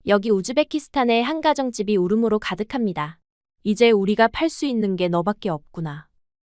여기 우즈베키스탄의 한 가정집이 울음으로 가득합니다. 이제 우리가 팔 수 있는 게 너밖에 없구나.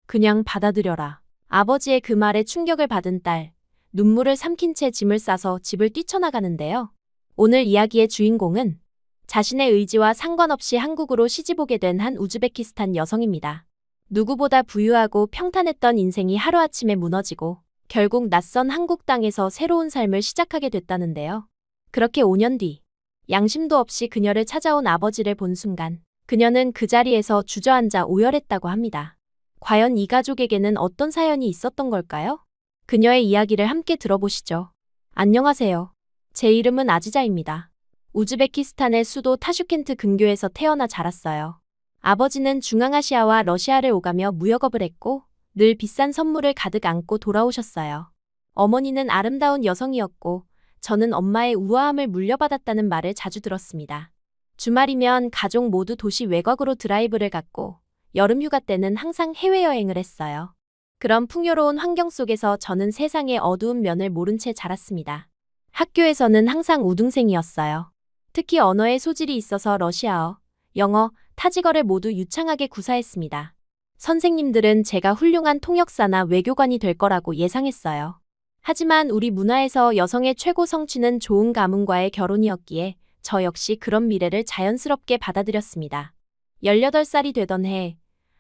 그냥 받아들여라. 아버지의 그 말에 충격을 받은 딸, 눈물을 삼킨 채 짐을 싸서 집을 뛰쳐나가는데요. 오늘 이야기의 주인공은 자신의 의지와 상관없이 한국으로 시집오게 된 한 우즈베키스탄 여성입니다. 누구보다 부유하고 평탄했던 인생이 하루아침에 무너지고 결국 낯선 한국 땅에서 새로운 삶을 시작하게 됐다는데요. 그렇게 5년 뒤, 양심도 없이 그녀를 찾아온 아버지를 본 순간 그녀는 그 자리에서 주저앉아 오열했다고 합니다. 과연 이 가족에게는 어떤 사연이 있었던 걸까요? 그녀의 이야기를 함께 들어보시죠. 안녕하세요. 제 이름은 아지자입니다. 우즈베키스탄의 수도 타슈켄트 근교에서 태어나 자랐어요. 아버지는 중앙아시아와 러시아를 오가며 무역업을 했고 늘 비싼 선물을 가득 안고 돌아오셨어요. 어머니는 아름다운 여성이었고 저는 엄마의 우아함을 물려받았다는 말을 자주 들었습니다. 주말이면 가족 모두 도시 외곽으로 드라이브를 갔고 여름 휴가 때는 항상 해외여행을 했어요. 그런 풍요로운 환경 속에서 저는 세상의 어두운 면을 모른 채 자랐습니다. 학교에서는 항상 우등생이었어요. 특히 언어에 소질이 있어서 러시아어, 영어, 타지거를 모두 유창하게 구사했습니다. 선생님들은 제가 훌륭한 통역사나 외교관이 될 거라고 예상했어요. 하지만 우리 문화에서 여성의 최고 성취는 좋은 가문과의 결혼이었기에 저 역시 그런 미래를 자연스럽게 받아들였습니다. 18살이 되던 해,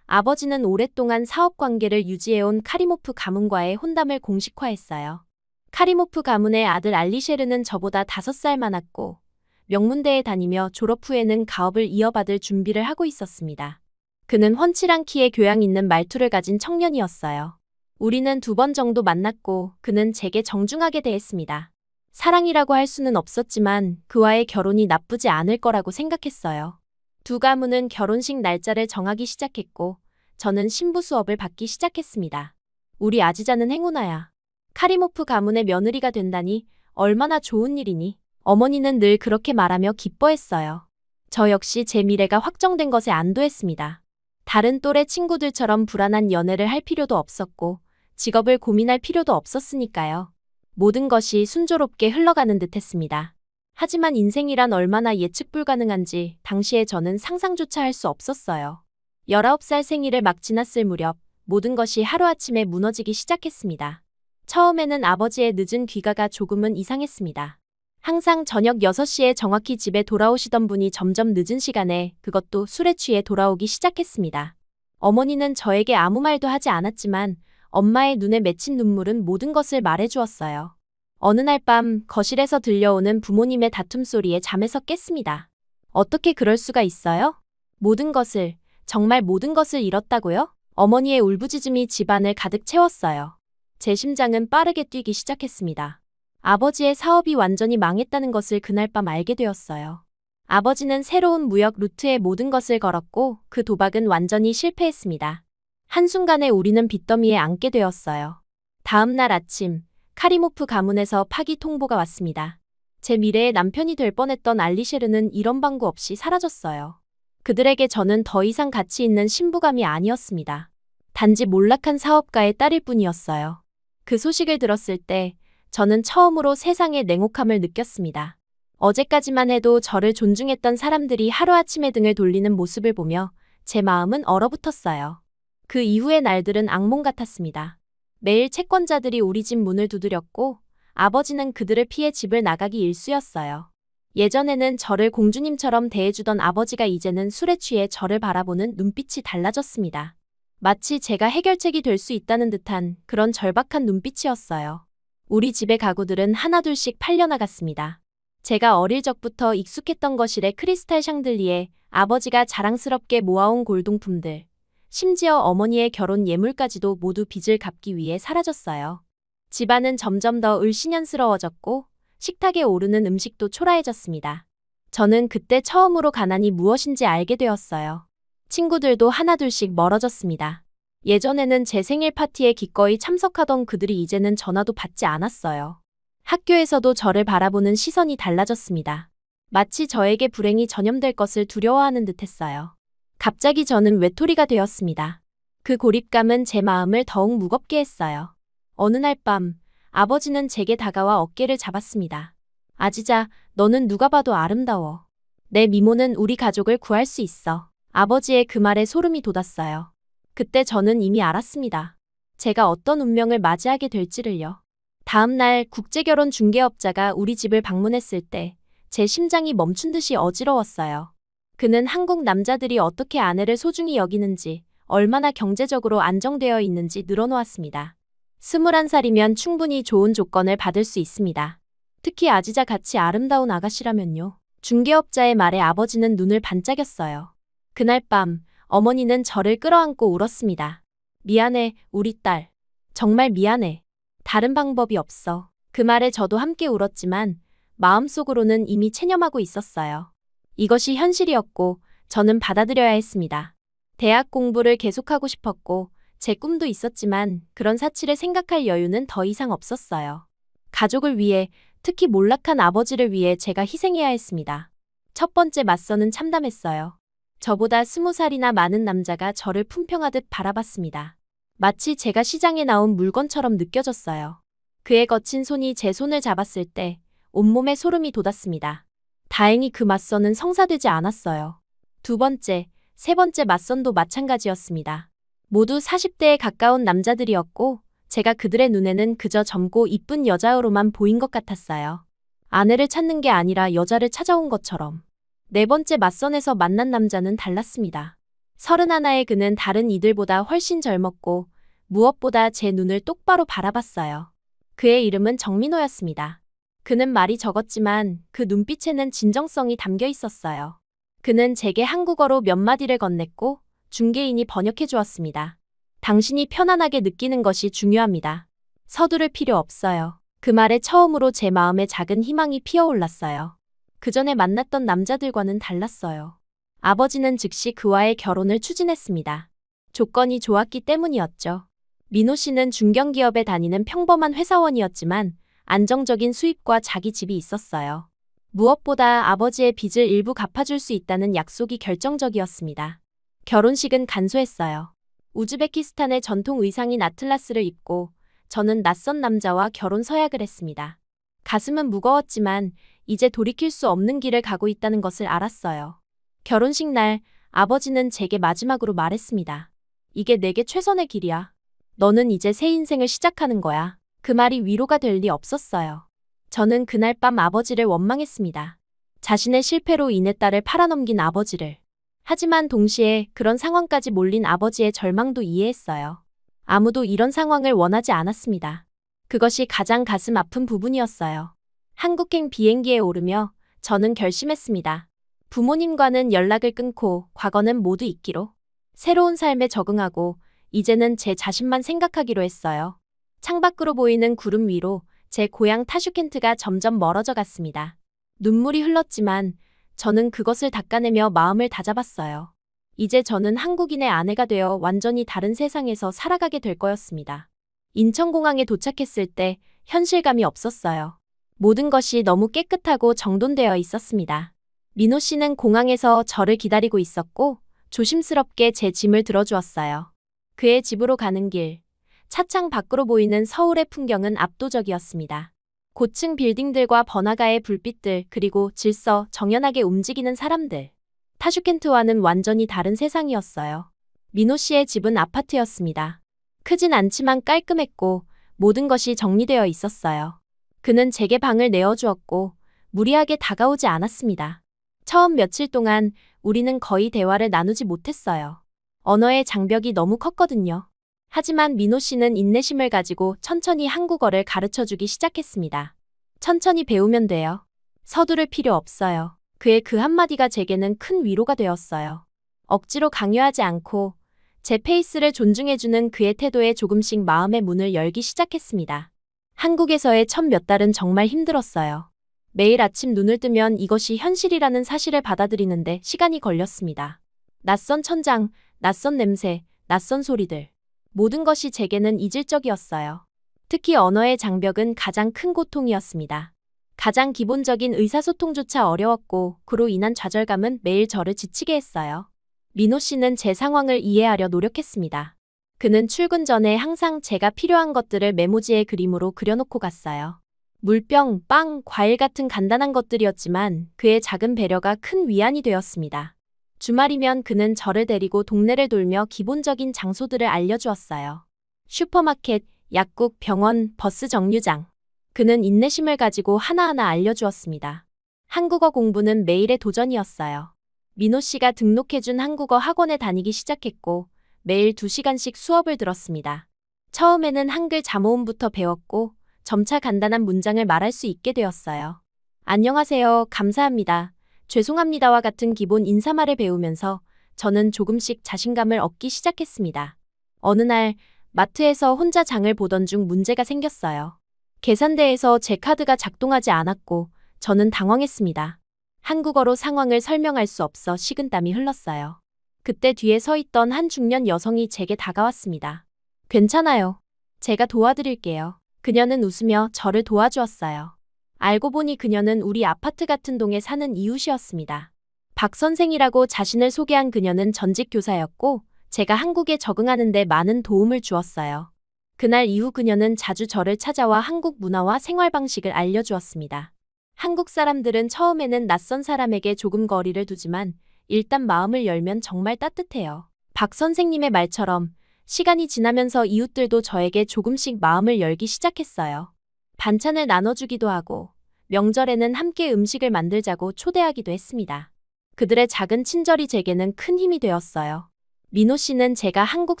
아버지는 오랫동안 사업관계를 유지해온 카리모프 가문과의 혼담을 공식화했어요. 카리모프 가문의 아들 알리셰르는 저보다 5살 많았고 명문대에 다니며 졸업 후에는 가업을 이어받을 준비를 하고 있었습니다. 그는 훤칠한 키에 교양 있는 말투를 가진 청년이었어요. 우리는 2번 정도 만났고 그는 제게 정중하게 대했습니다. 사랑이라고 할 수는 없었지만 그와의 결혼이 나쁘지 않을 거라고 생각했어요. 두 가문은 결혼식 날짜를 정하기 시작했고 저는 신부 수업을 받기 시작했습니다. 우리 아지자는 행운아야. 카리모프 가문의 며느리가 된다니 얼마나 좋은 일이니. 어머니는 늘 그렇게 말하며 기뻐했어요. 저 역시 제 미래가 확정된 것에 안도했습니다. 다른 또래 친구들처럼 불안한 연애를 할 필요도 없었고 직업을 고민할 필요도 없었으니까요. 모든 것이 순조롭게 흘러가는 듯했습니다. 하지만 인생이란 얼마나 예측 불가능한지 당시에 저는 상상조차 할 수 없었어요. 19살 생일을 막 지났을 무렵 모든 것이 하루아침에 무너지기 시작했습니다. 처음에는 아버지의 늦은 귀가가 조금은 이상했습니다. 항상 저녁 6시에 정확히 집에 돌아오시던 분이 점점 늦은 시간에 그것도 술에 취해 돌아오기 시작했습니다. 어머니는 저에게 아무 말도 하지 않았지만 엄마의 눈에 맺힌 눈물은 모든 것을 말해주었어요. 어느 날 밤 거실에서 들려오는 부모님의 다툼 소리에 잠에서 깼습니다. 어떻게 그럴 수가 있어요? 모든 것을, 정말 모든 것을 잃었다고요? 어머니의 울부짖음이 집안을 가득 채웠어요. 제 심장은 빠르게 뛰기 시작했습니다. 아버지의 사업이 완전히 망했다는 것을 그날 밤 알게 되었어요. 아버지는 새로운 무역 루트에 모든 것을 걸었고 그 도박은 완전히 실패했습니다. 한순간에 우리는 빚더미에 앉게 되었어요. 다음 날 아침, 카리모프 가문에서 파기 통보가 왔습니다. 제 미래의 남편이 될 뻔했던 알리셰르는 이런 방구 없이 사라졌어요. 그들에게 저는 더 이상 가치 있는 신부감이 아니었습니다. 단지 몰락한 사업가의 딸일 뿐이었어요. 그 소식을 들었을 때 저는 처음으로 세상의 냉혹함을 느꼈습니다. 어제까지만 해도 저를 존중했던 사람들이 하루아침에 등을 돌리는 모습을 보며 제 마음은 얼어붙었어요. 그 이후의 날들은 악몽 같았습니다. 매일 채권자들이 우리 집 문을 두드렸고 아버지는 그들을 피해 집을 나가기 일쑤였어요. 예전에는 저를 공주님처럼 대해주던 아버지가 이제는 술에 취해 저를 바라보는 눈빛이 달라졌습니다. 마치 제가 해결책이 될 수 있다는 듯한 그런 절박한 눈빛이었어요. 우리 집의 가구들은 하나둘씩 팔려나갔습니다. 제가 어릴 적부터 익숙했던 거실의 크리스탈 샹들리에 아버지가 자랑스럽게 모아온 골동품들, 심지어 어머니의 결혼 예물까지도 모두 빚을 갚기 위해 사라졌어요. 집안은 점점 더 을씨년스러워졌고 식탁에 오르는 음식도 초라해졌습니다. 저는 그때 처음으로 가난이 무엇인지 알게 되었어요. 친구들도 하나둘씩 멀어졌습니다. 예전에는 제 생일 파티에 기꺼이 참석하던 그들이 이제는 전화도 받지 않았어요. 학교에서도 저를 바라보는 시선이 달라졌습니다. 마치 저에게 불행이 전염될 것을 두려워하는 듯했어요. 갑자기 저는 외톨이가 되었습니다. 그 고립감은 제 마음을 더욱 무겁게 했어요. 어느 날 밤, 아버지는 제게 다가와 어깨를 잡았습니다. 아지자, 너는 누가 봐도 아름다워. 내 미모는 우리 가족을 구할 수 있어. 아버지의 그 말에 소름이 돋았어요. 그때 저는 이미 알았습니다. 제가 어떤 운명을 맞이하게 될지를요. 다음 날 국제결혼 중개업자가 우리 집을 방문했을 때 제 심장이 멈춘 듯이 어지러웠어요. 그는 한국 남자들이 어떻게 아내를 소중히 여기는지, 얼마나 경제적으로 안정되어 있는지 늘어놓았습니다. 21살이면 충분히 좋은 조건을 받을 수 있습니다. 특히 아지자 같이 아름다운 아가씨라면요. 중개업자의 말에 아버지는 눈을 반짝였어요. 그날 밤 어머니는 저를 끌어안고 울었습니다. 미안해, 우리 딸. 정말 미안해. 다른 방법이 없어. 그 말에 저도 함께 울었지만 마음속으로는 이미 체념하고 있었어요. 이것이 현실이었고 저는 받아들여야 했습니다. 대학 공부를 계속하고 싶었고 제 꿈도 있었지만 그런 사치를 생각할 여유는 더 이상 없었어요. 가족을 위해, 특히 몰락한 아버지를 위해 제가 희생해야 했습니다. 첫 번째 맞서는 참담했어요. 저보다 20살이나 많은 남자가 저를 품평하듯 바라봤습니다. 마치 제가 시장에 나온 물건처럼 느껴졌어요. 그의 거친 손이 제 손을 잡았을 때 온몸에 소름이 돋았습니다. 다행히 그 맞선은 성사되지 않았어요. 두 번째, 세 번째 맞선도 마찬가지였습니다. 모두 40대에 가까운 남자들이었고 제가 그들의 눈에는 그저 젊고 이쁜 여자로만 보인 것 같았어요. 아내를 찾는 게 아니라 여자를 찾아온 것처럼. 네 번째 맞선에서 만난 남자는 달랐습니다. 31의 그는 다른 이들보다 훨씬 젊었고 무엇보다 제 눈을 똑바로 바라봤어요. 그의 이름은 정민호였습니다. 그는 말이 적었지만 그 눈빛에는 진정성이 담겨 있었어요. 그는 제게 한국어로 몇 마디를 건넸고 중개인이 번역해 주었습니다. 당신이 편안하게 느끼는 것이 중요합니다. 서두를 필요 없어요. 그 말에 처음으로 제 마음에 작은 희망이 피어올랐어요. 그 전에 만났던 남자들과는 달랐어요. 아버지는 즉시 그와의 결혼을 추진했습니다. 조건이 좋았기 때문이었죠. 민호 씨는 중견기업에 다니는 평범한 회사원이었지만 안정적인 수입과 자기 집이 있었어요. 무엇보다 아버지의 빚을 일부 갚아줄 수 있다는 약속이 결정적이었습니다. 결혼식은 간소했어요. 우즈베키스탄의 전통 의상인 아틀라스를 입고 저는 낯선 남자와 결혼 서약을 했습니다. 가슴은 무거웠지만 이제 돌이킬 수 없는 길을 가고 있다는 것을 알았어요. 결혼식 날 아버지는 제게 마지막으로 말했습니다. 이게 내게 최선의 길이야. 너는 이제 새 인생을 시작하는 거야. 그 말이 위로가 될 리 없었어요. 저는 그날 밤 아버지를 원망했습니다. 자신의 실패로 인해 딸을 팔아넘긴 아버지를. 하지만 동시에 그런 상황까지 몰린 아버지의 절망도 이해했어요. 아무도 이런 상황을 원하지 않았습니다. 그것이 가장 가슴 아픈 부분이었어요. 한국행 비행기에 오르며 저는 결심했습니다. 부모님과는 연락을 끊고 과거는 모두 잊기로. 새로운 삶에 적응하고 이제는 제 자신만 생각하기로 했어요. 창밖으로 보이는 구름 위로 제 고향 타슈켄트가 점점 멀어져 갔습니다. 눈물이 흘렀지만 저는 그것을 닦아내며 마음을 다잡았어요. 이제 저는 한국인의 아내가 되어 완전히 다른 세상에서 살아가게 될 거였습니다. 인천공항에 도착했을 때 현실감이 없었어요. 모든 것이 너무 깨끗하고 정돈되어 있었습니다. 민호 씨는 공항에서 저를 기다리고 있었고 조심스럽게 제 짐을 들어주었어요. 그의 집으로 가는 길, 차창 밖으로 보이는 서울의 풍경은 압도적이었습니다. 고층 빌딩들과 번화가의 불빛들, 그리고 질서 정연하게 움직이는 사람들. 타슈켄트와는 완전히 다른 세상이었어요. 민호 씨의 집은 아파트였습니다. 크진 않지만 깔끔했고 모든 것이 정리되어 있었어요. 그는 제게 방을 내어주었고 무리하게 다가오지 않았습니다. 처음 며칠 동안 우리는 거의 대화를 나누지 못했어요. 언어의 장벽이 너무 컸거든요. 하지만 민호 씨는 인내심을 가지고 천천히 한국어를 가르쳐주기 시작했습니다. 천천히 배우면 돼요. 서두를 필요 없어요. 그의 그 한마디가 제게는 큰 위로가 되었어요. 억지로 강요하지 않고 제 페이스를 존중해주는 그의 태도에 조금씩 마음의 문을 열기 시작했습니다. 한국에서의 첫 몇 달은 정말 힘들었어요. 매일 아침 눈을 뜨면 이것이 현실이라는 사실을 받아들이는데 시간이 걸렸습니다. 낯선 천장, 낯선 냄새, 낯선 소리들. 모든 것이 제게는 이질적이었어요. 특히 언어의 장벽은 가장 큰 고통이었습니다. 가장 기본적인 의사소통조차 어려웠고 그로 인한 좌절감은 매일 저를 지치게 했어요. 민호 씨는 제 상황을 이해하려 노력했습니다. 그는 출근 전에 항상 제가 필요한 것들을 메모지에 그림으로 그려놓고 갔어요. 물병, 빵, 과일 같은 간단한 것들이었지만 그의 작은 배려가 큰 위안이 되었습니다. 주말이면 그는 저를 데리고 동네를 돌며 기본적인 장소들을 알려주었어요. 슈퍼마켓, 약국, 병원, 버스 정류장. 그는 인내심을 가지고 하나하나 알려주었습니다. 한국어 공부는 매일의 도전이었어요. 민호 씨가 등록해준 한국어 학원에 다니기 시작했고 매일 2시간씩 수업을 들었습니다. 처음에는 한글 자모음부터 배웠고 점차 간단한 문장을 말할 수 있게 되었어요. 안녕하세요, 감사합니다, 죄송합니다와 같은 기본 인사말을 배우면서 저는 조금씩 자신감을 얻기 시작했습니다. 어느 날 마트에서 혼자 장을 보던 중 문제가 생겼어요. 계산대에서 제 카드가 작동하지 않았고 저는 당황했습니다. 한국어로 상황을 설명할 수 없어 식은땀이 흘렀어요. 그때 뒤에 서 있던 한 중년 여성이 제게 다가왔습니다. 괜찮아요. 제가 도와드릴게요. 그녀는 웃으며 저를 도와주었어요. 알고 보니 그녀는 우리 아파트 같은 동에 사는 이웃이었습니다. 박 선생이라고 자신을 소개한 그녀는 전직 교사였고 제가 한국에 적응하는 데 많은 도움을 주었어요. 그날 이후 그녀는 자주 저를 찾아와 한국 문화와 생활 방식을 알려주었습니다. 한국 사람들은 처음에는 낯선 사람에게 조금 거리를 두지만 일단 마음을 열면 정말 따뜻해요. 박 선생님의 말처럼 시간이 지나면서 이웃들도 저에게 조금씩 마음을 열기 시작했어요. 반찬을 나눠주기도 하고 명절에는 함께 음식을 만들자고 초대하기도 했습니다. 그들의 작은 친절이 제게는 큰 힘이 되었어요. 민호 씨는 제가 한국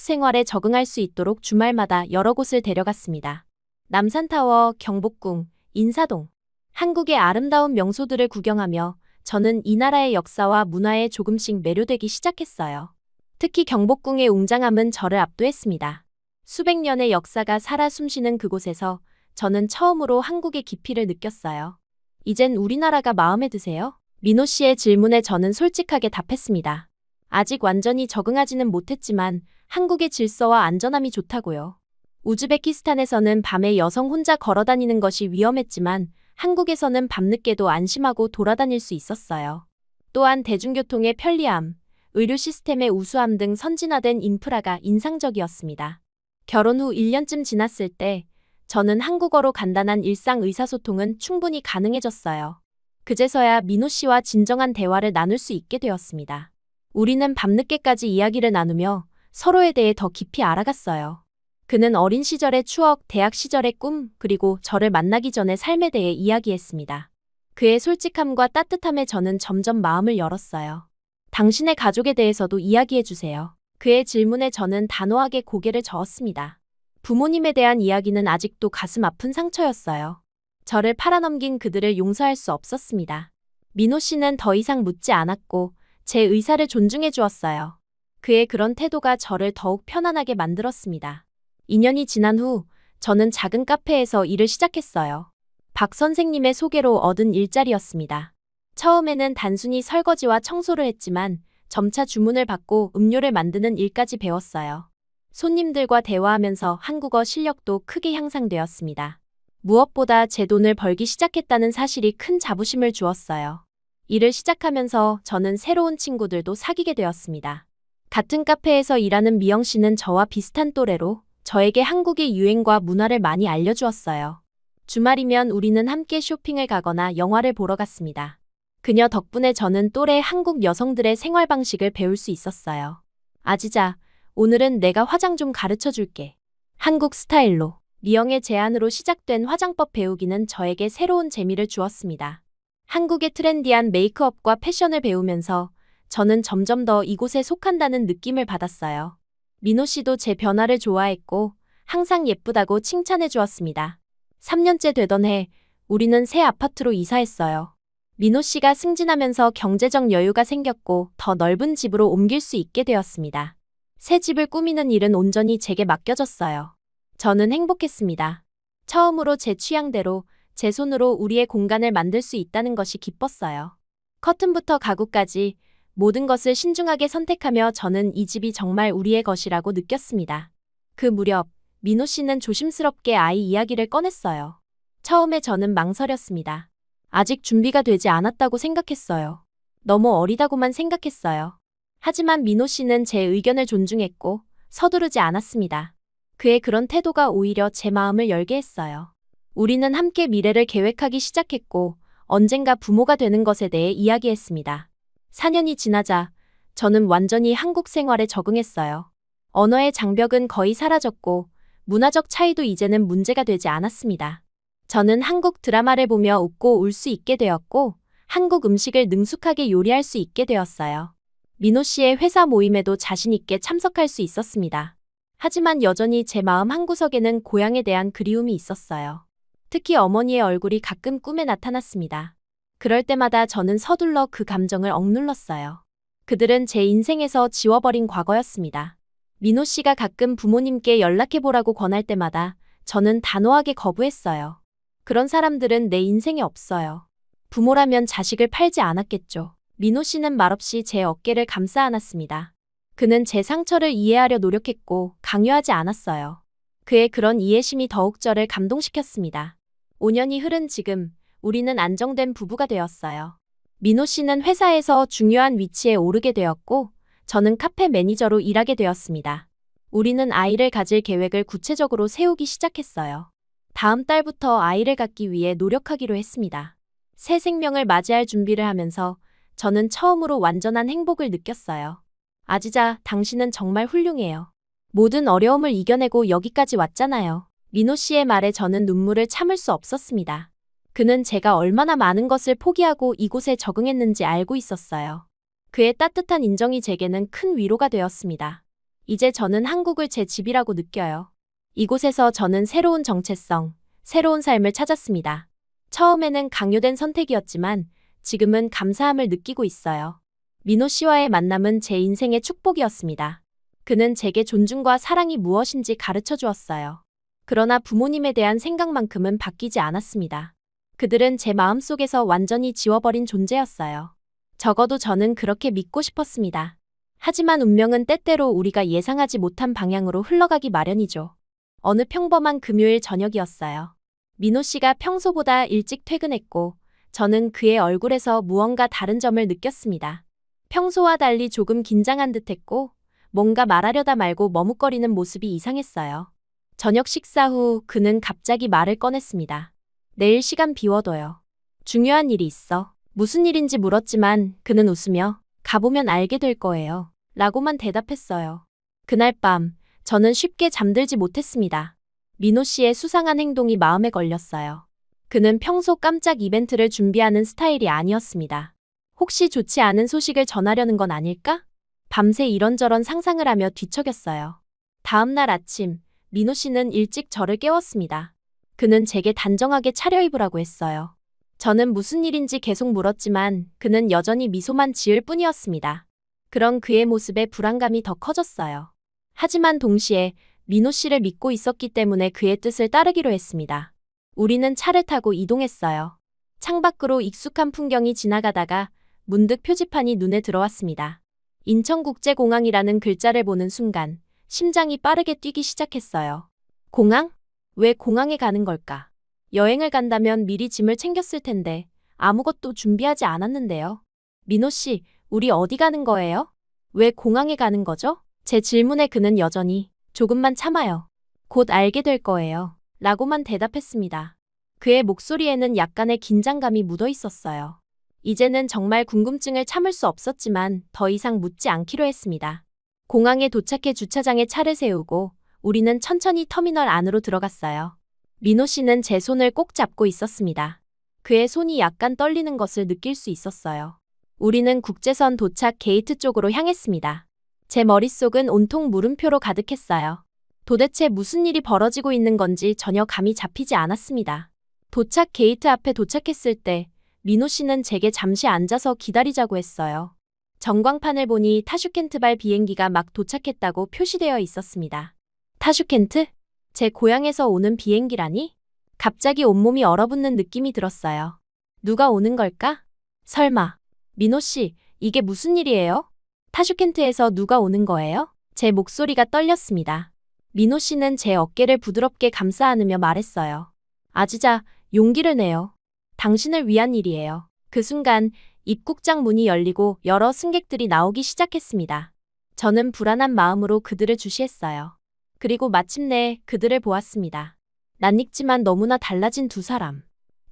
생활에 적응할 수 있도록 주말마다 여러 곳을 데려갔습니다. 남산타워, 경복궁, 인사동. 한국의 아름다운 명소들을 구경하며 저는 이 나라의 역사와 문화에 조금씩 매료되기 시작했어요. 특히 경복궁의 웅장함은 저를 압도했습니다. 수백 년의 역사가 살아 숨쉬는 그곳에서 저는 처음으로 한국의 깊이를 느꼈어요. 이젠 우리나라가 마음에 드세요? 민호 씨의 질문에 저는 솔직하게 답했습니다. 아직 완전히 적응하지는 못했지만 한국의 질서와 안전함이 좋다고요. 우즈베키스탄에서는 밤에 여성 혼자 걸어다니는 것이 위험했지만 한국에서는 밤늦게도 안심하고 돌아다닐 수 있었어요. 또한 대중교통의 편리함, 의료 시스템의 우수함 등 선진화된 인프라가 인상적이었습니다. 결혼 후 1년쯤 지났을 때 저는 한국어로 간단한 일상 의사소통은 충분히 가능해졌어요. 그제서야 민호 씨와 진정한 대화를 나눌 수 있게 되었습니다. 우리는 밤늦게까지 이야기를 나누며 서로에 대해 더 깊이 알아갔어요. 그는 어린 시절의 추억, 대학 시절의 꿈, 그리고 저를 만나기 전의 삶에 대해 이야기했습니다. 그의 솔직함과 따뜻함에 저는 점점 마음을 열었어요. 당신의 가족에 대해서도 이야기해주세요. 그의 질문에 저는 단호하게 고개를 저었습니다. 부모님에 대한 이야기는 아직도 가슴 아픈 상처였어요. 저를 팔아넘긴 그들을 용서할 수 없었습니다. 민호 씨는 더 이상 묻지 않았고 제 의사를 존중해 주었어요. 그의 그런 태도가 저를 더욱 편안하게 만들었습니다. 2년이 지난 후 저는 작은 카페에서 일을 시작했어요. 박 선생님의 소개로 얻은 일자리였습니다. 처음에는 단순히 설거지와 청소를 했지만 점차 주문을 받고 음료를 만드는 일까지 배웠어요. 손님들과 대화하면서 한국어 실력도 크게 향상되었습니다. 무엇보다 제 돈을 벌기 시작했다는 사실이 큰 자부심을 주었어요. 일을 시작하면서 저는 새로운 친구들도 사귀게 되었습니다. 같은 카페에서 일하는 미영 씨는 저와 비슷한 또래로 저에게 한국의 유행과 문화를 많이 알려주었어요. 주말이면 우리는 함께 쇼핑을 가거나 영화를 보러 갔습니다. 그녀 덕분에 저는 또래 한국 여성들의 생활 방식을 배울 수 있었어요. 아지자, 오늘은 내가 화장 좀 가르쳐 줄게. 한국 스타일로. 미영의 제안으로 시작된 화장법 배우기는 저에게 새로운 재미를 주었습니다. 한국의 트렌디한 메이크업과 패션을 배우면서 저는 점점 더 이곳에 속한다는 느낌을 받았어요. 민호 씨도 제 변화를 좋아했고 항상 예쁘다고 칭찬해 주었습니다. 3년째 되던 해 우리는 새 아파트로 이사했어요. 민호 씨가 승진하면서 경제적 여유가 생겼고 더 넓은 집으로 옮길 수 있게 되었습니다. 새 집을 꾸미는 일은 온전히 제게 맡겨졌어요. 저는 행복했습니다. 처음으로 제 취향대로 제 손으로 우리의 공간을 만들 수 있다는 것이 기뻤어요. 커튼부터 가구까지 모든 것을 신중하게 선택하며 저는 이 집이 정말 우리의 것이라고 느꼈습니다. 그 무렵 민호 씨는 조심스럽게 아이 이야기를 꺼냈어요. 처음에 저는 망설였습니다. 아직 준비가 되지 않았다고 생각했어요. 너무 어리다고만 생각했어요. 하지만 민호 씨는 제 의견을 존중했고 서두르지 않았습니다. 그의 그런 태도가 오히려 제 마음을 열게 했어요. 우리는 함께 미래를 계획하기 시작했고 언젠가 부모가 되는 것에 대해 이야기했습니다. 4년이 지나자 저는 완전히 한국 생활에 적응했어요. 언어의 장벽은 거의 사라졌고 문화적 차이도 이제는 문제가 되지 않았습니다. 저는 한국 드라마를 보며 웃고 울 수 있게 되었고 한국 음식을 능숙하게 요리할 수 있게 되었어요. 민호 씨의 회사 모임에도 자신 있게 참석할 수 있었습니다. 하지만 여전히 제 마음 한구석에는 고향에 대한 그리움이 있었어요. 특히 어머니의 얼굴이 가끔 꿈에 나타났습니다. 그럴 때마다 저는 서둘러 그 감정을 억눌렀어요. 그들은 제 인생에서 지워버린 과거였습니다. 민호 씨가 가끔 부모님께 연락해보라고 권할 때마다 저는 단호하게 거부했어요. 그런 사람들은 내 인생에 없어요. 부모라면 자식을 팔지 않았겠죠. 민호 씨는 말없이 제 어깨를 감싸 안았습니다. 그는 제 상처를 이해하려 노력했고 강요하지 않았어요. 그의 그런 이해심이 더욱 저를 감동시켰습니다. 5년이 흐른 지금 우리는 안정된 부부가 되었어요. 민호 씨는 회사에서 중요한 위치에 오르게 되었고 저는 카페 매니저로 일하게 되었습니다. 우리는 아이를 가질 계획을 구체적으로 세우기 시작했어요. 다음 달부터 아이를 갖기 위해 노력하기로 했습니다. 새 생명을 맞이할 준비를 하면서 저는 처음으로 완전한 행복을 느꼈어요. 아지자, 당신은 정말 훌륭해요. 모든 어려움을 이겨내고 여기까지 왔잖아요. 민호 씨의 말에 저는 눈물을 참을 수 없었습니다. 그는 제가 얼마나 많은 것을 포기하고 이곳에 적응했는지 알고 있었어요. 그의 따뜻한 인정이 제게는 큰 위로가 되었습니다. 이제 저는 한국을 제 집이라고 느껴요. 이곳에서 저는 새로운 정체성, 새로운 삶을 찾았습니다. 처음에는 강요된 선택이었지만 지금은 감사함을 느끼고 있어요. 민호 씨와의 만남은 제 인생의 축복이었습니다. 그는 제게 존중과 사랑이 무엇인지 가르쳐 주었어요. 그러나 부모님에 대한 생각만큼은 바뀌지 않았습니다. 그들은 제 마음속에서 완전히 지워버린 존재였어요. 적어도 저는 그렇게 믿고 싶었습니다. 하지만 운명은 때때로 우리가 예상하지 못한 방향으로 흘러가기 마련이죠. 어느 평범한 금요일 저녁이었어요. 민호 씨가 평소보다 일찍 퇴근했고 저는 그의 얼굴에서 무언가 다른 점을 느꼈습니다. 평소와 달리 조금 긴장한 듯했고 뭔가 말하려다 말고 머뭇거리는 모습이 이상했어요. 저녁 식사 후 그는 갑자기 말을 꺼냈습니다. 내일 시간 비워둬요. 중요한 일이 있어. 무슨 일인지 물었지만 그는 웃으며 가보면 알게 될 거예요. 라고만 대답했어요. 그날 밤 저는 쉽게 잠들지 못했습니다. 민호 씨의 수상한 행동이 마음에 걸렸어요. 그는 평소 깜짝 이벤트를 준비하는 스타일이 아니었습니다. 혹시 좋지 않은 소식을 전하려는 건 아닐까? 밤새 이런저런 상상을 하며 뒤척였어요. 다음 날 아침, 민호 씨는 일찍 저를 깨웠습니다. 그는 제게 단정하게 차려입으라고 했어요. 저는 무슨 일인지 계속 물었지만 그는 여전히 미소만 지을 뿐이었습니다. 그런 그의 모습에 불안감이 더 커졌어요. 하지만 동시에 민호 씨를 믿고 있었기 때문에 그의 뜻을 따르기로 했습니다. 우리는 차를 타고 이동했어요. 창밖으로 익숙한 풍경이 지나가다가 문득 표지판이 눈에 들어왔습니다. 인천국제공항이라는 글자를 보는 순간 심장이 빠르게 뛰기 시작했어요. 공항? 왜 공항에 가는 걸까? 여행을 간다면 미리 짐을 챙겼을 텐데 아무것도 준비하지 않았는데요. 민호 씨, 우리 어디 가는 거예요? 왜 공항에 가는 거죠? 제 질문에 그는 여전히 조금만 참아요. 곧 알게 될 거예요. 라고만 대답했습니다. 그의 목소리에는 약간의 긴장감이 묻어 있었어요. 이제는 정말 궁금증을 참을 수 없었지만 더 이상 묻지 않기로 했습니다. 공항에 도착해 주차장에 차를 세우고 우리는 천천히 터미널 안으로 들어갔어요. 민호 씨는 제 손을 꼭 잡고 있었습니다. 그의 손이 약간 떨리는 것을 느낄 수 있었어요. 우리는 국제선 도착 게이트 쪽으로 향했습니다. 제 머릿속은 온통 물음표로 가득했어요. 도대체 무슨 일이 벌어지고 있는 건지 전혀 감이 잡히지 않았습니다. 도착 게이트 앞에 도착했을 때 민호 씨는 제게 잠시 앉아서 기다리자고 했어요. 전광판을 보니 타슈켄트발 비행기가 막 도착했다고 표시되어 있었습니다. 타슈켄트? 제 고향에서 오는 비행기라니? 갑자기 온몸이 얼어붙는 느낌이 들었어요. 누가 오는 걸까? 설마. 민호 씨, 이게 무슨 일이에요? 타슈켄트에서 누가 오는 거예요? 제 목소리가 떨렸습니다. 민호 씨는 제 어깨를 부드럽게 감싸 안으며 말했어요. 아지자, 용기를 내요. 당신을 위한 일이에요. 그 순간 입국장 문이 열리고 여러 승객들이 나오기 시작했습니다. 저는 불안한 마음으로 그들을 주시했어요. 그리고 마침내 그들을 보았습니다. 낯익지만 너무나 달라진 두 사람.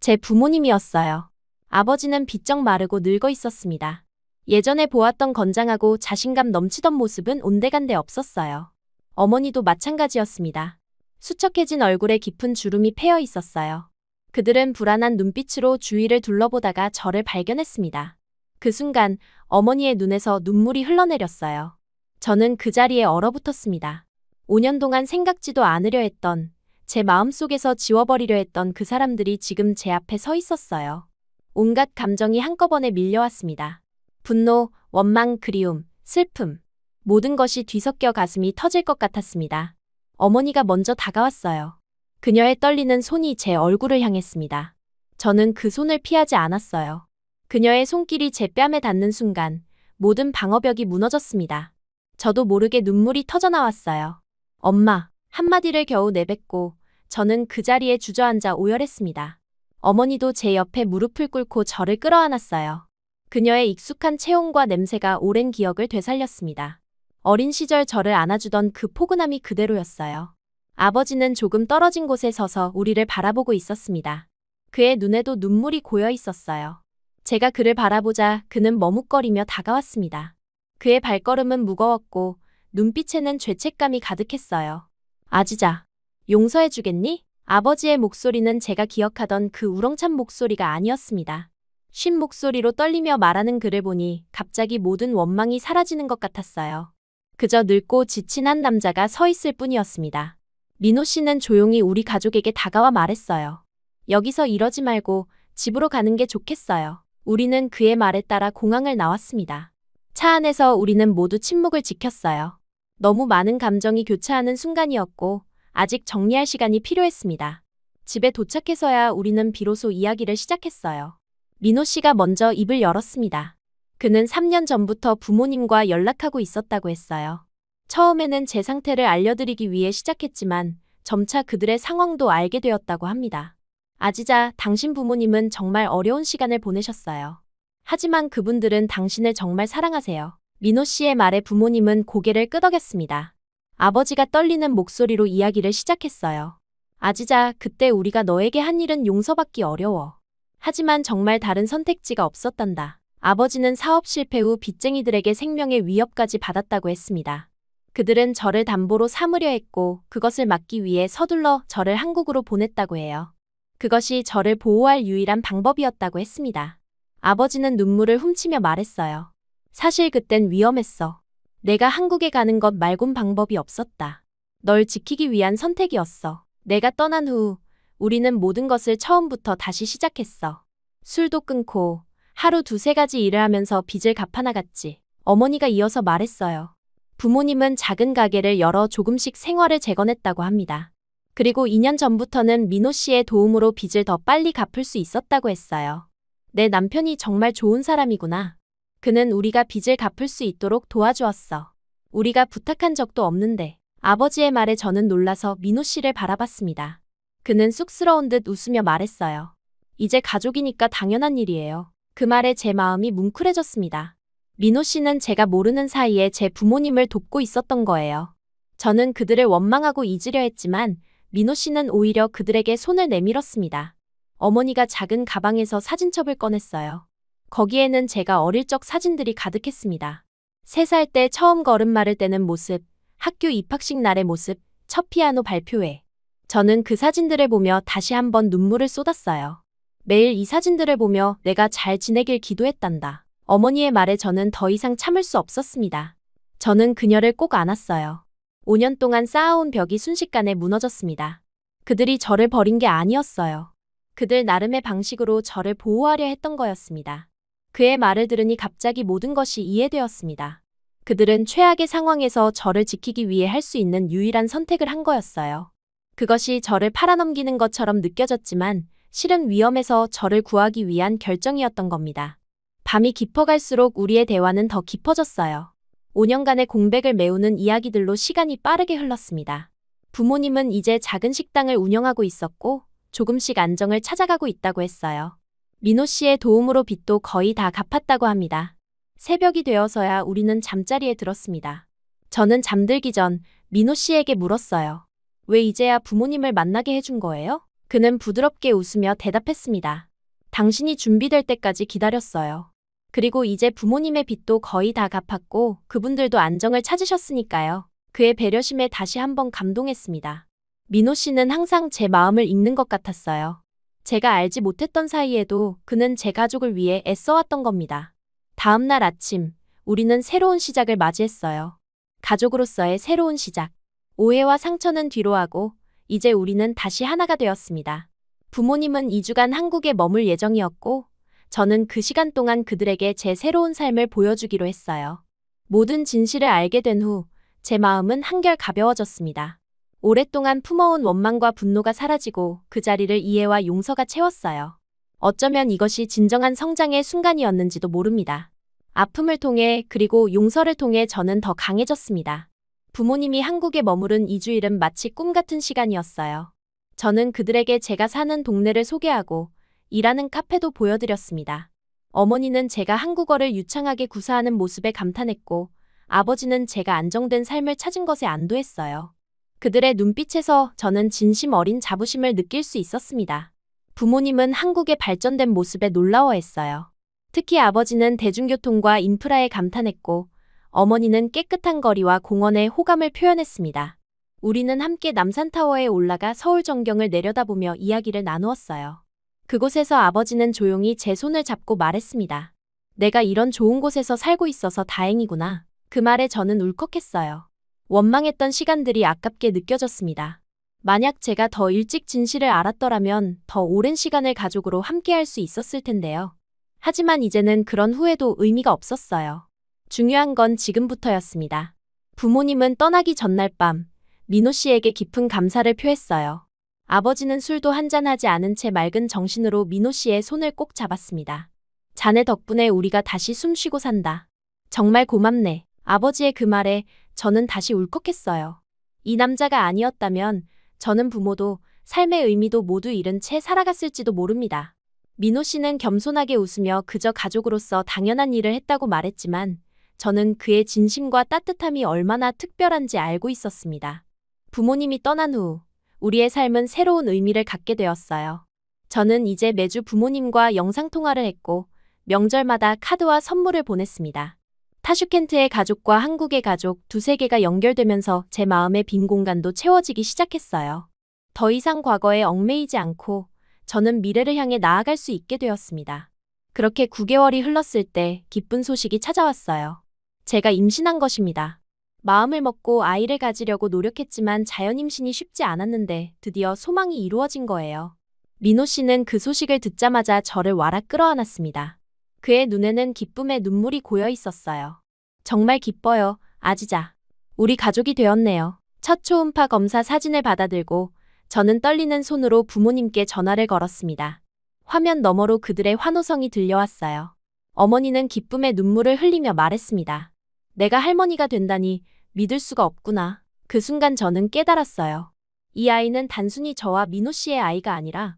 제 부모님이었어요. 아버지는 비쩍 마르고 늙어 있었습니다. 예전에 보았던 건장하고 자신감 넘치던 모습은 온데간데 없었어요. 어머니도 마찬가지였습니다. 수척해진 얼굴에 깊은 주름이 패여 있었어요. 그들은 불안한 눈빛으로 주위를 둘러보다가 저를 발견했습니다. 그 순간 어머니의 눈에서 눈물이 흘러내렸어요. 저는 그 자리에 얼어붙었습니다. 5년 동안 생각지도 않으려 했던, 제 마음속에서 지워버리려 했던 그 사람들이 지금 제 앞에 서 있었어요. 온갖 감정이 한꺼번에 밀려왔습니다. 분노, 원망, 그리움, 슬픔. 모든 것이 뒤섞여 가슴이 터질 것 같았습니다. 어머니가 먼저 다가왔어요. 그녀의 떨리는 손이 제 얼굴을 향했습니다. 저는 그 손을 피하지 않았어요. 그녀의 손길이 제 뺨에 닿는 순간 모든 방어벽이 무너졌습니다. 저도 모르게 눈물이 터져나왔어요. 엄마, 한마디를 겨우 내뱉고 저는 그 자리에 주저앉아 오열했습니다. 어머니도 제 옆에 무릎을 꿇고 저를 끌어안았어요. 그녀의 익숙한 체온과 냄새가 오랜 기억을 되살렸습니다. 어린 시절 저를 안아주던 그 포근함이 그대로였어요. 아버지는 조금 떨어진 곳에 서서 우리를 바라보고 있었습니다. 그의 눈에도 눈물이 고여 있었어요. 제가 그를 바라보자 그는 머뭇거리며 다가왔습니다. 그의 발걸음은 무거웠고 눈빛에는 죄책감이 가득했어요. 아지자, 용서해주겠니? 아버지의 목소리는 제가 기억하던 그 우렁찬 목소리가 아니었습니다. 쉰 목소리로 떨리며 말하는 그를 보니 갑자기 모든 원망이 사라지는 것 같았어요. 그저 늙고 지친 한 남자가 서 있을 뿐이었습니다. 민호 씨는 조용히 우리 가족에게 다가와 말했어요. 여기서 이러지 말고 집으로 가는 게 좋겠어요. 우리는 그의 말에 따라 공항을 나왔습니다. 차 안에서 우리는 모두 침묵을 지켰어요. 너무 많은 감정이 교차하는 순간이었고 아직 정리할 시간이 필요했습니다. 집에 도착해서야 우리는 비로소 이야기를 시작했어요. 민호 씨가 먼저 입을 열었습니다. 그는 3년 전부터 부모님과 연락하고 있었다고 했어요. 처음에는 제 상태를 알려드리기 위해 시작했지만 점차 그들의 상황도 알게 되었다고 합니다. 아지자, 당신 부모님은 정말 어려운 시간을 보내셨어요. 하지만 그분들은 당신을 정말 사랑하세요. 민호 씨의 말에 부모님은 고개를 끄덕였습니다. 아버지가 떨리는 목소리로 이야기를 시작했어요. 아지자, 그때 우리가 너에게 한 일은 용서받기 어려워. 하지만 정말 다른 선택지가 없었단다. 아버지는 사업 실패 후 빚쟁이들에게 생명의 위협까지 받았다고 했습니다. 그들은 저를 담보로 삼으려 했고 그것을 막기 위해 서둘러 저를 한국으로 보냈다고 해요. 그것이 저를 보호할 유일한 방법이었다고 했습니다. 아버지는 눈물을 훔치며 말했어요. 사실 그땐 위험했어. 내가 한국에 가는 것 말곤 방법이 없었다. 널 지키기 위한 선택이었어. 내가 떠난 후 우리는 모든 것을 처음부터 다시 시작했어. 술도 끊고 하루 두세 가지 일을 하면서 빚을 갚아나갔지. 어머니가 이어서 말했어요. 부모님은 작은 가게를 열어 조금씩 생활을 재건했다고 합니다. 그리고 2년 전부터는 민호 씨의 도움으로 빚을 더 빨리 갚을 수 있었다고 했어요. 내 남편이 정말 좋은 사람이구나. 그는 우리가 빚을 갚을 수 있도록 도와주었어. 우리가 부탁한 적도 없는데. 아버지의 말에 저는 놀라서 민호 씨를 바라봤습니다. 그는 쑥스러운 듯 웃으며 말했어요. 이제 가족이니까 당연한 일이에요. 그 말에 제 마음이 뭉클해졌습니다. 민호 씨는 제가 모르는 사이에 제 부모님을 돕고 있었던 거예요. 저는 그들을 원망하고 잊으려 했지만 민호 씨는 오히려 그들에게 손을 내밀었습니다. 어머니가 작은 가방에서 사진첩을 꺼냈어요. 거기에는 제가 어릴 적 사진들이 가득했습니다. 3살 때 처음 걸음마를 떼는 모습, 학교 입학식 날의 모습, 첫 피아노 발표회. 저는 그 사진들을 보며 다시 한번 눈물을 쏟았어요. 매일 이 사진들을 보며 내가 잘 지내길 기도했단다. 어머니의 말에 저는 더 이상 참을 수 없었습니다. 저는 그녀를 꼭 안았어요. 5년 동안 쌓아온 벽이 순식간에 무너졌습니다. 그들이 저를 버린 게 아니었어요. 그들 나름의 방식으로 저를 보호하려 했던 거였습니다. 그의 말을 들으니 갑자기 모든 것이 이해되었습니다. 그들은 최악의 상황에서 저를 지키기 위해 할 수 있는 유일한 선택을 한 거였어요. 그것이 저를 팔아넘기는 것처럼 느껴졌지만 실은 위험에서 저를 구하기 위한 결정이었던 겁니다. 밤이 깊어갈수록 우리의 대화는 더 깊어졌어요. 5년간의 공백을 메우는 이야기들로 시간이 빠르게 흘렀습니다. 부모님은 이제 작은 식당을 운영하고 있었고 조금씩 안정을 찾아가고 있다고 했어요. 민호 씨의 도움으로 빚도 거의 다 갚았다고 합니다. 새벽이 되어서야 우리는 잠자리에 들었습니다. 저는 잠들기 전 민호 씨에게 물었어요. 왜 이제야 부모님을 만나게 해준 거예요? 그는 부드럽게 웃으며 대답했습니다. 당신이 준비될 때까지 기다렸어요. 그리고 이제 부모님의 빚도 거의 다 갚았고 그분들도 안정을 찾으셨으니까요. 그의 배려심에 다시 한번 감동했습니다. 민호 씨는 항상 제 마음을 읽는 것 같았어요. 제가 알지 못했던 사이에도 그는 제 가족을 위해 애써왔던 겁니다. 다음 날 아침, 우리는 새로운 시작을 맞이했어요. 가족으로서의 새로운 시작. 오해와 상처는 뒤로하고 이제 우리는 다시 하나가 되었습니다. 부모님은 2주간 한국에 머물 예정이었고 저는 그 시간 동안 그들에게 제 새로운 삶을 보여주기로 했어요. 모든 진실을 알게 된 후 제 마음은 한결 가벼워졌습니다. 오랫동안 품어온 원망과 분노가 사라지고 그 자리를 이해와 용서가 채웠어요. 어쩌면 이것이 진정한 성장의 순간이었는지도 모릅니다. 아픔을 통해 그리고 용서를 통해 저는 더 강해졌습니다. 부모님이 한국에 머무른 2주일은 마치 꿈 같은 시간이었어요. 저는 그들에게 제가 사는 동네를 소개하고 일하는 카페도 보여드렸습니다. 어머니는 제가 한국어를 유창하게 구사하는 모습에 감탄했고 아버지는 제가 안정된 삶을 찾은 것에 안도했어요. 그들의 눈빛에서 저는 진심 어린 자부심을 느낄 수 있었습니다. 부모님은 한국의 발전된 모습에 놀라워했어요. 특히 아버지는 대중교통과 인프라에 감탄했고 어머니는 깨끗한 거리와 공원에 호감을 표현했습니다. 우리는 함께 남산타워에 올라가 서울 전경을 내려다보며 이야기를 나누었어요. 그곳에서 아버지는 조용히 제 손을 잡고 말했습니다. 내가 이런 좋은 곳에서 살고 있어서 다행이구나. 그 말에 저는 울컥했어요. 원망했던 시간들이 아깝게 느껴졌습니다. 만약 제가 더 일찍 진실을 알았더라면 더 오랜 시간을 가족으로 함께할 수 있었을 텐데요. 하지만 이제는 그런 후회도 의미가 없었어요. 중요한 건 지금부터였습니다. 부모님은 떠나기 전날 밤, 민호 씨에게 깊은 감사를 표했어요. 아버지는 술도 한잔하지 않은 채 맑은 정신으로 민호 씨의 손을 꼭 잡았습니다. 자네 덕분에 우리가 다시 숨쉬고 산다. 정말 고맙네. 아버지의 그 말에 저는 다시 울컥했어요. 이 남자가 아니었다면 저는 부모도 삶의 의미도 모두 잃은 채 살아갔을지도 모릅니다. 민호 씨는 겸손하게 웃으며 그저 가족으로서 당연한 일을 했다고 말했지만 저는 그의 진심과 따뜻함이 얼마나 특별한지 알고 있었습니다. 부모님이 떠난 후 우리의 삶은 새로운 의미를 갖게 되었어요. 저는 이제 매주 부모님과 영상통화를 했고 명절마다 카드와 선물을 보냈습니다. 타슈켄트의 가족과 한국의 가족 두세 개가 연결되면서 제 마음의 빈 공간도 채워지기 시작했어요. 더 이상 과거에 얽매이지 않고 저는 미래를 향해 나아갈 수 있게 되었습니다. 그렇게 9개월이 흘렀을 때 기쁜 소식이 찾아왔어요. 제가 임신한 것입니다. 마음을 먹고 아이를 가지려고 노력했지만 자연 임신이 쉽지 않았는데 드디어 소망이 이루어진 거예요. 민호 씨는 그 소식을 듣자마자 저를 와라 끌어안았습니다. 그의 눈에는 기쁨의 눈물이 고여 있었어요. 정말 기뻐요, 아지자. 우리 가족이 되었네요. 첫 초음파 검사 사진을 받아들고 저는 떨리는 손으로 부모님께 전화를 걸었습니다. 화면 너머로 그들의 환호성이 들려왔어요. 어머니는 기쁨의 눈물을 흘리며 말했습니다. 내가 할머니가 된다니 믿을 수가 없구나. 그 순간 저는 깨달았어요. 이 아이는 단순히 저와 민호 씨의 아이가 아니라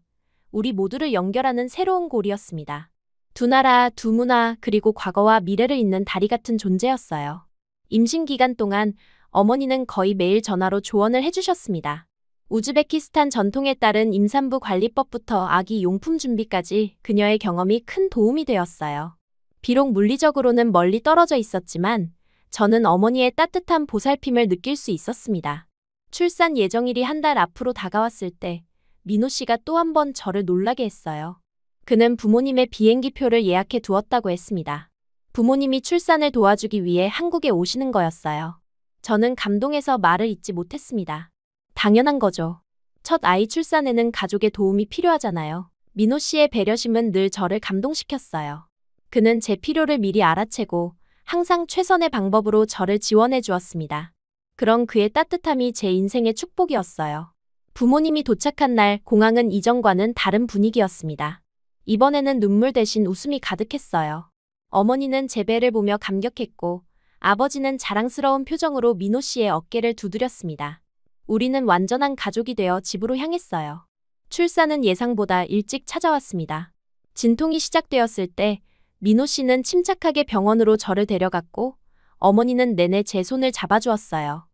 우리 모두를 연결하는 새로운 고리였습니다. 두 나라, 두 문화, 그리고 과거와 미래를 잇는 다리 같은 존재였어요. 임신 기간 동안 어머니는 거의 매일 전화로 조언을 해주셨습니다. 우즈베키스탄 전통에 따른 임산부 관리법부터 아기 용품 준비까지 그녀의 경험이 큰 도움이 되었어요. 비록 물리적으로는 멀리 떨어져 있었지만 저는 어머니의 따뜻한 보살핌을 느낄 수 있었습니다. 출산 예정일이 한 달 앞으로 다가왔을 때 민호 씨가 또 한 번 저를 놀라게 했어요. 그는 부모님의 비행기표를 예약해 두었다고 했습니다. 부모님이 출산을 도와주기 위해 한국에 오시는 거였어요. 저는 감동해서 말을 잇지 못했습니다. 당연한 거죠. 첫 아이 출산에는 가족의 도움이 필요하잖아요. 민호 씨의 배려심은 늘 저를 감동시켰어요. 그는 제 필요를 미리 알아채고 항상 최선의 방법으로 저를 지원해 주었습니다. 그런 그의 따뜻함이 제 인생의 축복이었어요. 부모님이 도착한 날 공항은 이전과는 다른 분위기였습니다. 이번에는 눈물 대신 웃음이 가득했어요. 어머니는 제 배를 보며 감격했고 아버지는 자랑스러운 표정으로 민호 씨의 어깨를 두드렸습니다. 우리는 완전한 가족이 되어 집으로 향했어요. 출산은 예상보다 일찍 찾아왔습니다. 진통이 시작되었을 때 민호 씨는 침착하게 병원으로 저를 데려갔고 어머니는 내내 제 손을 잡아주었어요.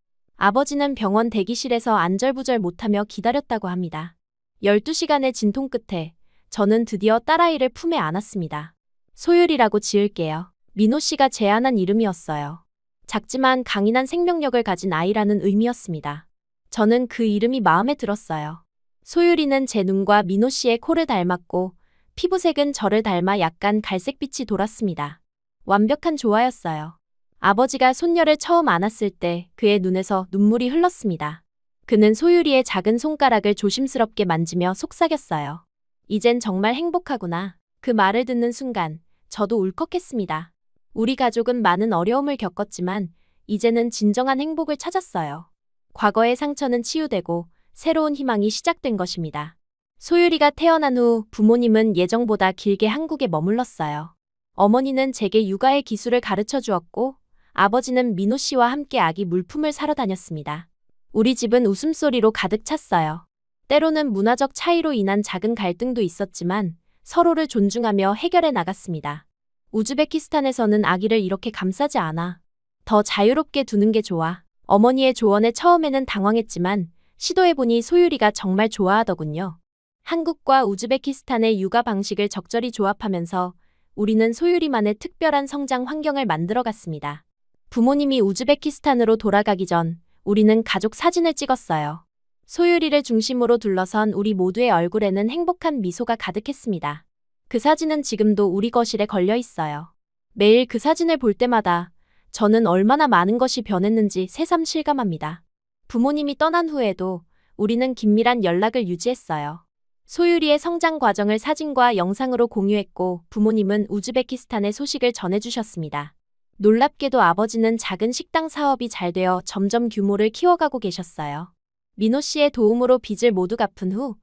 아버지는 병원 대기실에서 안절부절 못하며 기다렸다고 합니다. 12시간의 진통 끝에 저는 드디어 딸아이를 품에 안았습니다. 소율이라고 지을게요. 민호 씨가 제안한 이름이었어요. 작지만 강인한 생명력을 가진 아이라는 의미였습니다. 저는 그 이름이 마음에 들었어요. 소율이는 제 눈과 민호 씨의 코를 닮았고 피부색은 저를 닮아 약간 갈색빛이 돌았습니다. 완벽한 조화였어요. 아버지가 손녀를 처음 안았을 때 그의 눈에서 눈물이 흘렀습니다. 그는 소율이의 작은 손가락을 조심스럽게 만지며 속삭였어요. 이젠 정말 행복하구나. 그 말을 듣는 순간 저도 울컥했습니다. 우리 가족은 많은 어려움을 겪었지만 이제는 진정한 행복을 찾았어요. 과거의 상처는 치유되고 새로운 희망이 시작된 것입니다. 소율이가 태어난 후 부모님은 예정보다 길게 한국에 머물렀어요. 어머니는 제게 육아의 기술을 가르쳐 주었고 아버지는 민호 씨와 함께 아기 물품을 사러 다녔습니다. 우리 집은 웃음소리로 가득 찼어요. 때로는 문화적 차이로 인한 작은 갈등도 있었지만 서로를 존중하며 해결해 나갔습니다. 우즈베키스탄에서는 아기를 이렇게 감싸지 않아. 더 자유롭게 두는 게 좋아. 어머니의 조언에 처음에는 당황했지만 시도해보니 소율이가 정말 좋아하더군요. 한국과 우즈베키스탄의 육아 방식을 적절히 조합하면서 우리는 소율이만의 특별한 성장 환경을 만들어갔습니다. 부모님이 우즈베키스탄으로 돌아가기 전 우리는 가족 사진을 찍었어요. 소율이를 중심으로 둘러선 우리 모두의 얼굴에는 행복한 미소가 가득했습니다. 그 사진은 지금도 우리 거실에 걸려 있어요. 매일 그 사진을 볼 때마다 저는 얼마나 많은 것이 변했는지 새삼 실감합니다. 부모님이 떠난 후에도 우리는 긴밀한 연락을 유지했어요. 소율이의 성장 과정을 사진과 영상으로 공유했고 부모님은 우즈베키스탄의 소식을 전해주셨습니다. 놀랍게도 아버지는 작은 식당 사업이 잘 되어 점점 규모를 키워가고 계셨어요. 민호 씨의 도움으로 빚을 모두 갚은 후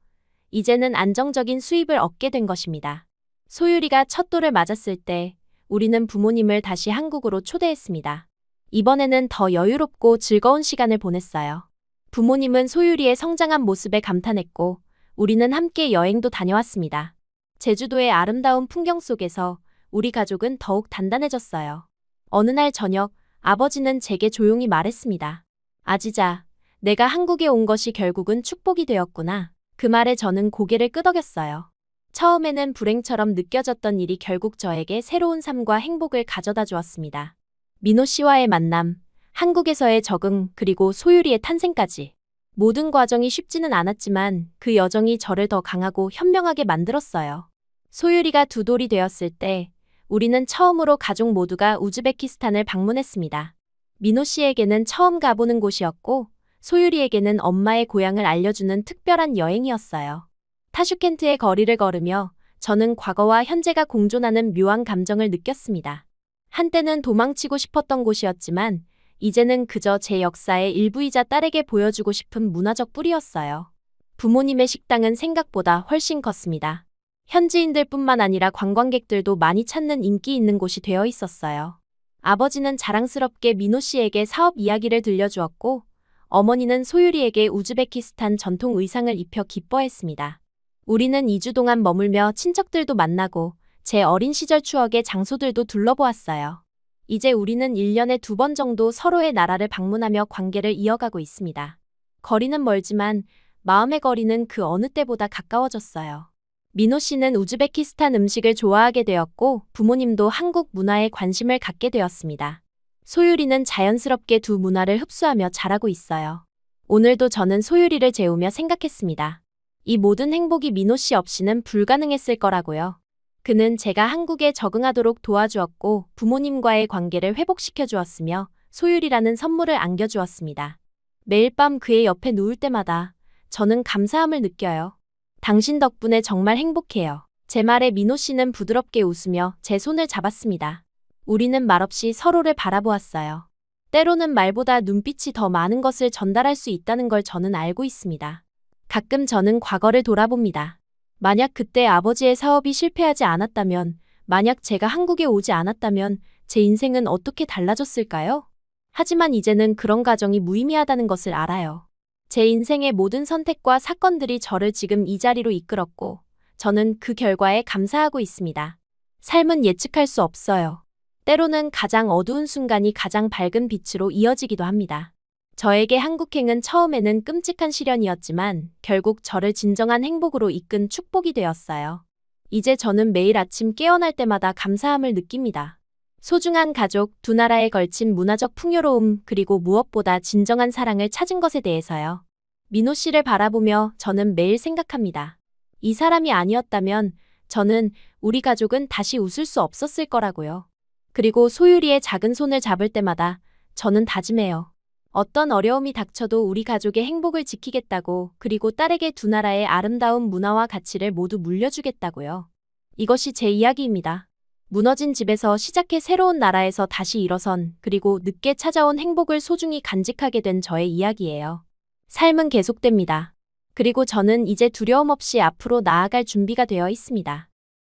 이제는 안정적인 수입을 얻게 된 것입니다. 소율이가 첫 돌을 맞았을 때 우리는 부모님을 다시 한국으로 초대했습니다. 이번에는 더 여유롭고 즐거운 시간을 보냈어요. 부모님은 소율이의 성장한 모습에 감탄했고 우리는 함께 여행도 다녀왔습니다. 제주도의 아름다운 풍경 속에서 우리 가족은 더욱 단단해졌어요. 어느 날 저녁 아버지는 제게 조용히 말했습니다. 아지자, 내가 한국에 온 것이 결국은 축복이 되었구나. 그 말에 저는 고개를 끄덕였어요. 처음에는 불행처럼 느껴졌던 일이 결국 저에게 새로운 삶과 행복을 가져다 주었습니다. 민호 씨와의 만남, 한국에서의 적응, 그리고 소율이의 탄생까지. 모든 과정이 쉽지는 않았지만 그 여정이 저를 더 강하고 현명하게 만들었어요. 소율이가 두 돌이 되었을 때 우리는 처음으로 가족 모두가 우즈베키스탄을 방문했습니다. 민호 씨에게는 처음 가보는 곳이었고 소율이에게는 엄마의 고향을 알려주는 특별한 여행이었어요. 타슈켄트의 거리를 걸으며 저는 과거와 현재가 공존하는 묘한 감정을 느꼈습니다. 한때는 도망치고 싶었던 곳이었지만 이제는 그저 제 역사의 일부이자 딸에게 보여주고 싶은 문화적 뿌리였어요. 부모님의 식당은 생각보다 훨씬 컸습니다. 현지인들뿐만 아니라 관광객들도 많이 찾는 인기 있는 곳이 되어 있었어요. 아버지는 자랑스럽게 민호 씨에게 사업 이야기를 들려주었고 어머니는 소율이에게 우즈베키스탄 전통 의상을 입혀 기뻐했습니다. 우리는 2주 동안 머물며 친척들도 만나고 제 어린 시절 추억의 장소들도 둘러보았어요. 이제 우리는 1년에 2번 정도 서로의 나라를 방문하며 관계를 이어가고 있습니다. 거리는 멀지만 마음의 거리는 그 어느 때보다 가까워졌어요. 민호 씨는 우즈베키스탄 음식을 좋아하게 되었고 부모님도 한국 문화에 관심을 갖게 되었습니다. 소율이는 자연스럽게 두 문화를 흡수하며 자라고 있어요. 오늘도 저는 소율이를 재우며 생각했습니다. 이 모든 행복이 민호 씨 없이는 불가능했을 거라고요. 그는 제가 한국에 적응하도록 도와주었고 부모님과의 관계를 회복시켜 주었으며 소율이라는 선물을 안겨주었습니다. 매일 밤 그의 옆에 누울 때마다 저는 감사함을 느껴요. 당신 덕분에 정말 행복해요. 제 말에 민호 씨는 부드럽게 웃으며 제 손을 잡았습니다. 우리는 말없이 서로를 바라보았어요. 때로는 말보다 눈빛이 더 많은 것을 전달할 수 있다는 걸 저는 알고 있습니다. 가끔 저는 과거를 돌아봅니다. 만약 그때 아버지의 사업이 실패하지 않았다면, 만약 제가 한국에 오지 않았다면 제 인생은 어떻게 달라졌을까요? 하지만 이제는 그런 가정이 무의미하다는 것을 알아요. 제 인생의 모든 선택과 사건들이 저를 지금 이 자리로 이끌었고 저는 그 결과에 감사하고 있습니다. 삶은 예측할 수 없어요. 때로는 가장 어두운 순간이 가장 밝은 빛으로 이어지기도 합니다. 저에게 한국행은 처음에는 끔찍한 시련이었지만 결국 저를 진정한 행복으로 이끈 축복이 되었어요. 이제 저는 매일 아침 깨어날 때마다 감사함을 느낍니다. 소중한 가족, 두 나라에 걸친 문화적 풍요로움, 그리고 무엇보다 진정한 사랑을 찾은 것에 대해서요. 민호 씨를 바라보며 저는 매일 생각합니다. 이 사람이 아니었다면 저는 우리 가족은 다시 웃을 수 없었을 거라고요. 그리고 소율이의 작은 손을 잡을 때마다 저는 다짐해요. 어떤 어려움이 닥쳐도 우리 가족의 행복을 지키겠다고, 그리고 딸에게 두 나라의 아름다운 문화와 가치를 모두 물려주겠다고요. 이것이 제 이야기입니다. 무너진 집에서 시작해 새로운 나라에서 다시 일어선, 그리고 늦게 찾아온 행복을 소중히 간직하게 된 저의 이야기예요. 삶은 계속됩니다. 그리고 저는 이제 두려움 없이 앞으로 나아갈 준비가 되어 있습니다.